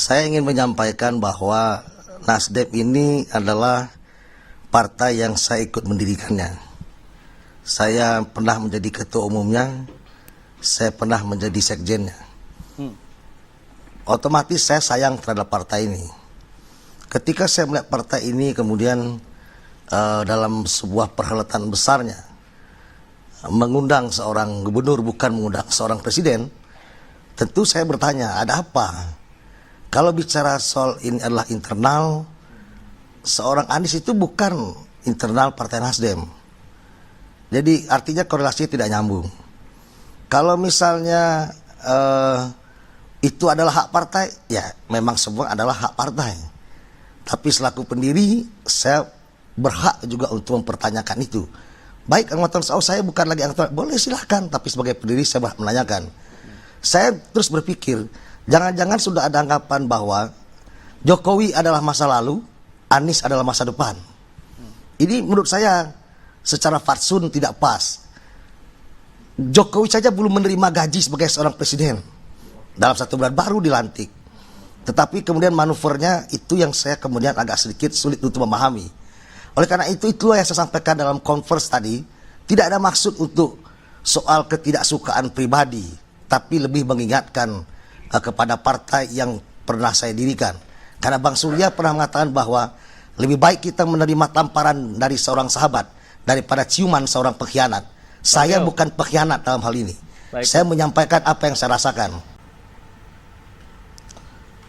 Saya ingin menyampaikan bahwa Nasdem ini adalah partai yang saya ikut mendirikannya. Saya pernah menjadi ketua umumnya, saya pernah menjadi sekjennya. Otomatis saya sayang terhadap partai ini. Ketika saya melihat partai ini kemudian dalam sebuah perhelatan besarnya mengundang seorang gubernur bukan mengundang seorang presiden, tentu saya bertanya, ada apa? Kalau bicara soal ini adalah internal, seorang Anies itu bukan internal Partai Nasdem. Jadi artinya korelasinya tidak nyambung. Kalau misalnya itu adalah hak partai, ya memang semua adalah hak partai. Tapi selaku pendiri, saya berhak juga untuk mempertanyakan itu. Baik anggota saya bukan lagi anggota, boleh silahkan. Tapi sebagai pendiri saya berhak menanyakan. Saya terus berpikir, jangan-jangan sudah ada anggapan bahwa Jokowi adalah masa lalu, Anies adalah masa depan. Ini menurut saya secara fatsun tidak pas. Jokowi saja belum menerima gaji sebagai seorang presiden. Dalam 1 bulan baru dilantik. Tetapi kemudian manuvernya itu yang saya kemudian agak sedikit sulit untuk memahami. Oleh karena itu, itulah yang saya sampaikan dalam converse tadi. Tidak ada maksud untuk soal ketidaksukaan pribadi, tapi lebih mengingatkan kepada partai yang pernah saya dirikan. Karena Bang Surya pernah mengatakan bahwa lebih baik kita menerima tamparan dari seorang sahabat daripada ciuman seorang pengkhianat. Saya bukan pengkhianat dalam hal ini. Saya menyampaikan apa yang saya rasakan.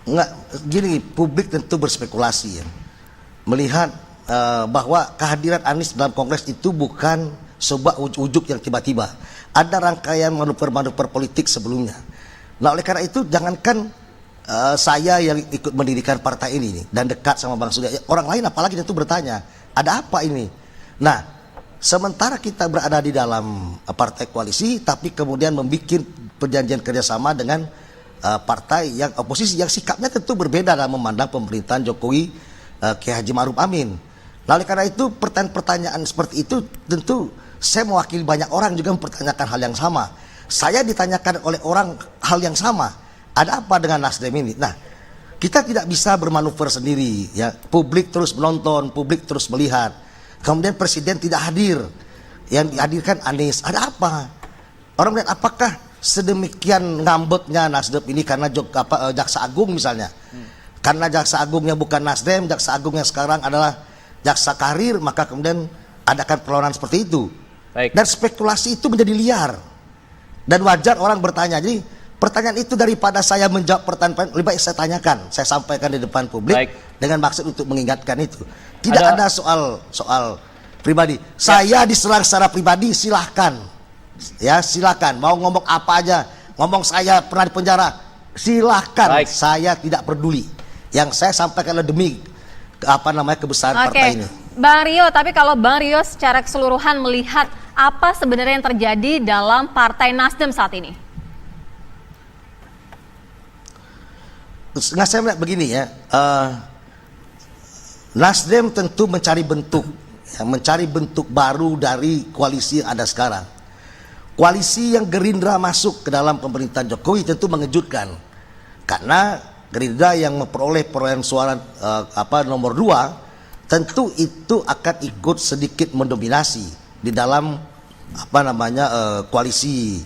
Enggak, gini, publik tentu berspekulasi ya. Melihat bahwa kehadiran Anies dalam Kongres itu bukan sebuah ujuk yang tiba-tiba. Ada rangkaian manuver-manuver politik sebelumnya. Nah oleh karena itu jangankan saya yang ikut mendirikan partai ini nih, dan dekat sama Bang Surya, orang lain apalagi tentu bertanya, ada apa ini? Nah, sementara kita berada di dalam partai koalisi, tapi kemudian membuat perjanjian kerjasama dengan partai yang oposisi yang sikapnya tentu berbeda dalam memandang pemerintahan Jokowi Kiai Haji Ma'ruf Amin. Nah oleh karena itu pertanyaan seperti itu tentu saya mewakili banyak orang juga mempertanyakan hal yang sama. Saya ditanyakan oleh orang hal yang sama. Ada apa dengan Nasdem ini? Nah, kita tidak bisa bermanuver sendiri ya. Publik terus menonton, publik terus melihat. Kemudian presiden tidak hadir. Yang dihadirkan Anies. Ada apa? Orang melihat apakah sedemikian ngambeknya Nasdem ini karena Jaksa Agung misalnya. Karena Jaksa Agungnya bukan Nasdem, Jaksa Agungnya sekarang adalah Jaksa Karir, maka kemudian adakan perlawanan seperti itu. Baik. Dan spekulasi itu menjadi liar. Dan wajar orang bertanya. Jadi pertanyaan itu daripada saya menjawab pertanyaan, lebih baik saya tanyakan, saya sampaikan di depan publik. Baik. Dengan maksud untuk mengingatkan itu. Tidak ada soal pribadi. Ya. Saya diserang secara pribadi, silahkan. Ya silakan. Mau ngomong apa aja. Ngomong saya pernah di penjara, silahkan. Baik. Saya tidak peduli. Yang saya sampaikan adalah demi kebesaran partai ini. Bang Rio, tapi kalau Bang Rio secara keseluruhan melihat apa sebenarnya yang terjadi dalam Partai Nasdem saat ini? Nggak, saya melihat begini ya. Nasdem tentu mencari bentuk baru dari koalisi yang ada sekarang. Koalisi yang Gerindra masuk ke dalam pemerintahan Jokowi tentu mengejutkan. Karena Gerindra yang memperoleh perolehan suara nomor 2, tentu itu akan ikut sedikit mendominasi di dalam koalisi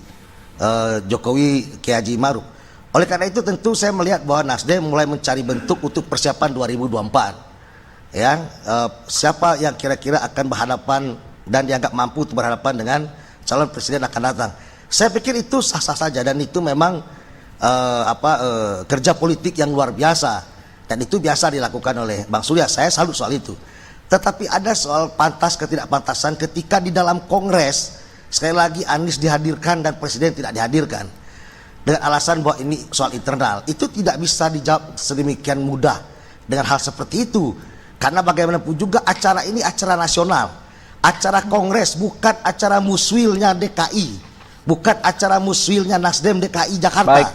Jokowi Kiai Haji Ma'ruf. Oleh karena itu tentu saya melihat bahwa Nasdem mulai mencari bentuk untuk persiapan 2024. Ya, siapa yang kira-kira akan berhadapan dan dianggap mampu untuk berhadapan dengan calon presiden akan datang. Saya pikir itu sah-sah saja dan itu memang kerja politik yang luar biasa dan itu biasa dilakukan oleh Bang Surya. Saya salut soal itu. Tetapi ada soal pantas ketidakpantasan ketika di dalam Kongres sekali lagi Anies dihadirkan dan presiden tidak dihadirkan dengan alasan bahwa ini soal internal. Itu tidak bisa dijawab sedemikian mudah dengan hal seperti itu, karena bagaimanapun juga acara ini acara nasional, acara Kongres, bukan acara muswilnya DKI, bukan acara muswilnya Nasdem DKI Jakarta. Baik.